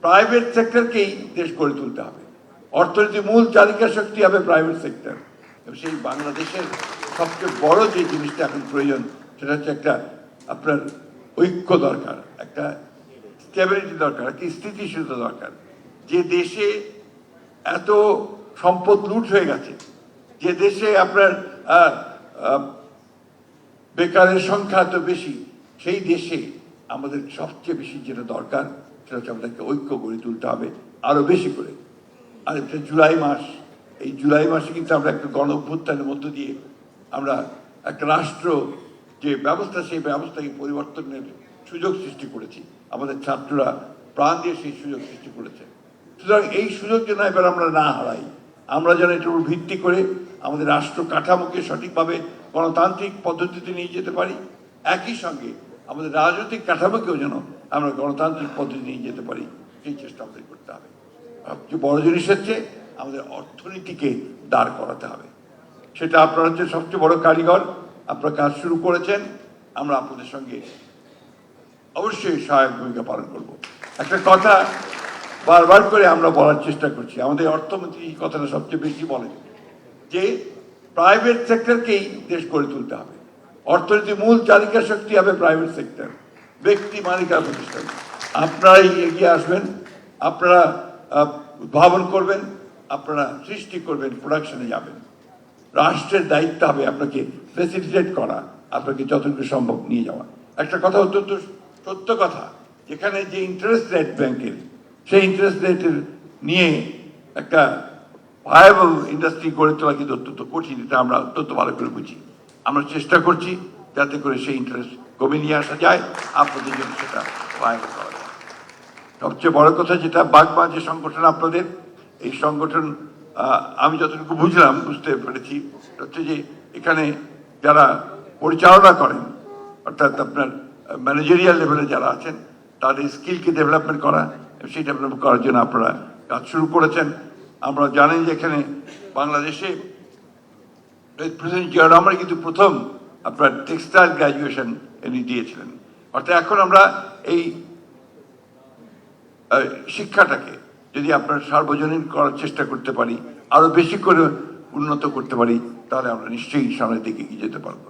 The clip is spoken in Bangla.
প্রাইভেট সেক্টরকেই দেশ গড়ে তুলতে হবে। অর্থনীতির মূল চালিকা শক্তি হবে প্রাইভেট সেক্টর। সেই বাংলাদেশের সবচেয়ে বড় যে জিনিসটা এখন প্রয়োজন সেটা হচ্ছে একটা আপনার ঐক্য দরকার, একটা স্টেবিলিটি দরকার, একটা স্থিতিশীলতা দরকার। যে দেশে এত সম্পদ লুট হয়ে গেছে, যে দেশে আপনার বেকারের সংখ্যা এত বেশি, সেই দেশে আমাদের সবচেয়ে বেশি যেটা দরকার সেটা হচ্ছে আমাদেরকে ঐক্য গড়ে তুলতে হবে আরো বেশি করে। আর এটা জুলাই মাস, এই জুলাই মাসে কিন্তু আমরা একটা গণ অভ্যুত্থানের মধ্য দিয়ে আমরা একটা রাষ্ট্র যে ব্যবস্থা, সেই ব্যবস্থাকে পরিবর্তনের সুযোগ সৃষ্টি করেছি। আমাদের ছাত্ররা প্রাণ দিয়ে সেই সুযোগ সৃষ্টি করেছে। সুতরাং এই সুযোগ যেন এবার আমরা না হারাই, আমরা যেন এটার উপর ভিত্তি করে আমাদের রাষ্ট্র কাঠামোকে সঠিকভাবে গণতান্ত্রিক পদ্ধতিতে নিয়ে যেতে পারি, একই সঙ্গে আমাদের রাজনৈতিক কাঠামোকেও যেন আমরা গণতান্ত্রিক পদ্ধতি নিয়ে যেতে পারি, সেই চেষ্টা আমাদের করতে হবে। সবচেয়ে বড় জিনিস হচ্ছে আমাদের অর্থনীতিকে দাঁড় করাতে হবে। সেটা আপনারা হচ্ছে সবচেয়ে বড় কারিগর, আপনারা কাজ শুরু করেছেন, আমরা আপনাদের সঙ্গে অবশ্যই সহায়ক ভূমিকা পালন করব। একটা কথা বারবার করে আমরা বলার চেষ্টা করছি, আমাদের অর্থমন্ত্রী এই কথাটা সবচেয়ে বেশি বলেন যে প্রাইভেট সেক্টরকেই দেশ গড়ে তুলতে হবে। অর্থনীতির মূল চালিকা শক্তি হবে প্রাইভেট সেক্টর, ব্যক্তি মালিকানা প্রতিষ্ঠান। আপনারাই এগিয়ে আসবেন, আপনারা উদ্ভাবন করবেন, আপনারা সৃষ্টি করবেন, প্রোডাকশনে যাবেন। রাষ্ট্রের দায়িত্ব হবে আপনাকে ফেসিলিটেট করা, আপনাকে যতটুকু সম্ভব নিয়ে যাওয়া। একটা কথা অত্যন্ত সত্য কথা, যেখানে যে ইন্টারেস্ট রেট ব্যাংকের, সেই ইন্টারেস্ট রেটের নিয়ে একটা ভায়াবল ইন্ডাস্ট্রি গড়ে তোলা কিন্তু অত্যন্ত কঠিন, এটা আমরা অত্যন্ত ভালো করে বুঝি। আমরা চেষ্টা করছি যাতে করে সেই ইন্টারেস্ট কমে নিয়ে আসা যায়, আপনাদের জন্য সেটা ভায়াবল করা যায়। সবচেয়ে বড় কথা যেটা বাগমা যে সংগঠন আপনাদের, এই সংগঠন আমি যতটুকু বুঝলাম, বুঝতে পেরেছি হচ্ছে যে এখানে যারা পরিচালনা করেন, অর্থাৎ আপনার ম্যানেজারিয়াল লেভেলে যারা আছেন, তাদের স্কিলকে ডেভেলপমেন্ট করা, সেই ডেভেলপমেন্ট করার জন্য আপনারা কাজ শুরু করেছেন। আমরা জানেন যে এখানে বাংলাদেশে প্রেসিডেন্ট জিয়া রহমান কিন্তু প্রথম আপনার টেক্সটাইল গ্র্যাজুয়েশন এনে দিয়েছিলেন। অর্থাৎ এখন আমরা এই শিক্ষাটাকে যদি আপনার সার্বজনীন করার চেষ্টা করতে পারি, আরো বেশি করে উন্নত করতে পারি, তাহলে আমরা নিশ্চয়ই সামনের দিকে এগিয়ে যেতে পারবো।